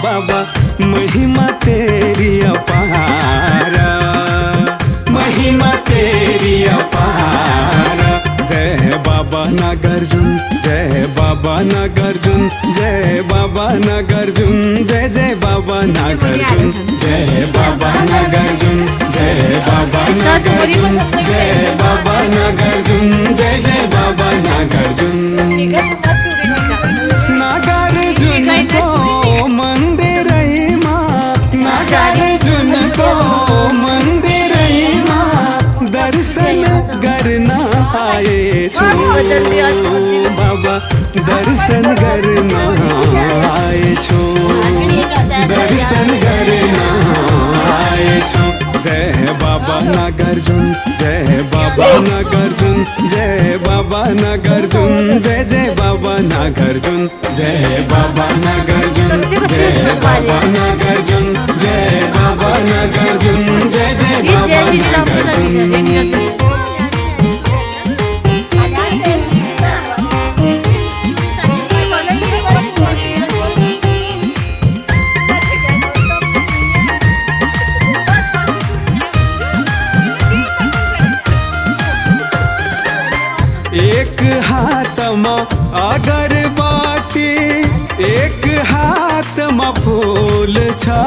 बाबा महिमा तेरी अपार, महिमा तेरी अपार। जय बाबा नागार्जुन, जय बाबा नागार्जुन, जय बाबा नागार्जुन, जय जय बाबा नागार्जुन, जय बाबा नागार्जुन, जय बाबा नागार्जुन, जय बाबा नागार्जुन, जय जय बाबा नागार्जुन। नागार्जुन को मंदिर माँ, नागार्जुन को मंदिर माँ, दर्शन करना आए छो बाबा, दर्शन करना आए छो, दर्शन करना आए छो। जय बाबा नागार्जुन, जय बाबा नागार्जुन, जय बाबा नागार्जुन, जय जय बाबा नागार्जुन, जय बाबा नागार्जुन, जय बाबा नागार्जुन, जय बाबा नागार्जुन, जय जय बाबा नागार्जुन। एक हाथ में अगरबत्ती, एक हाथ में फूल छा,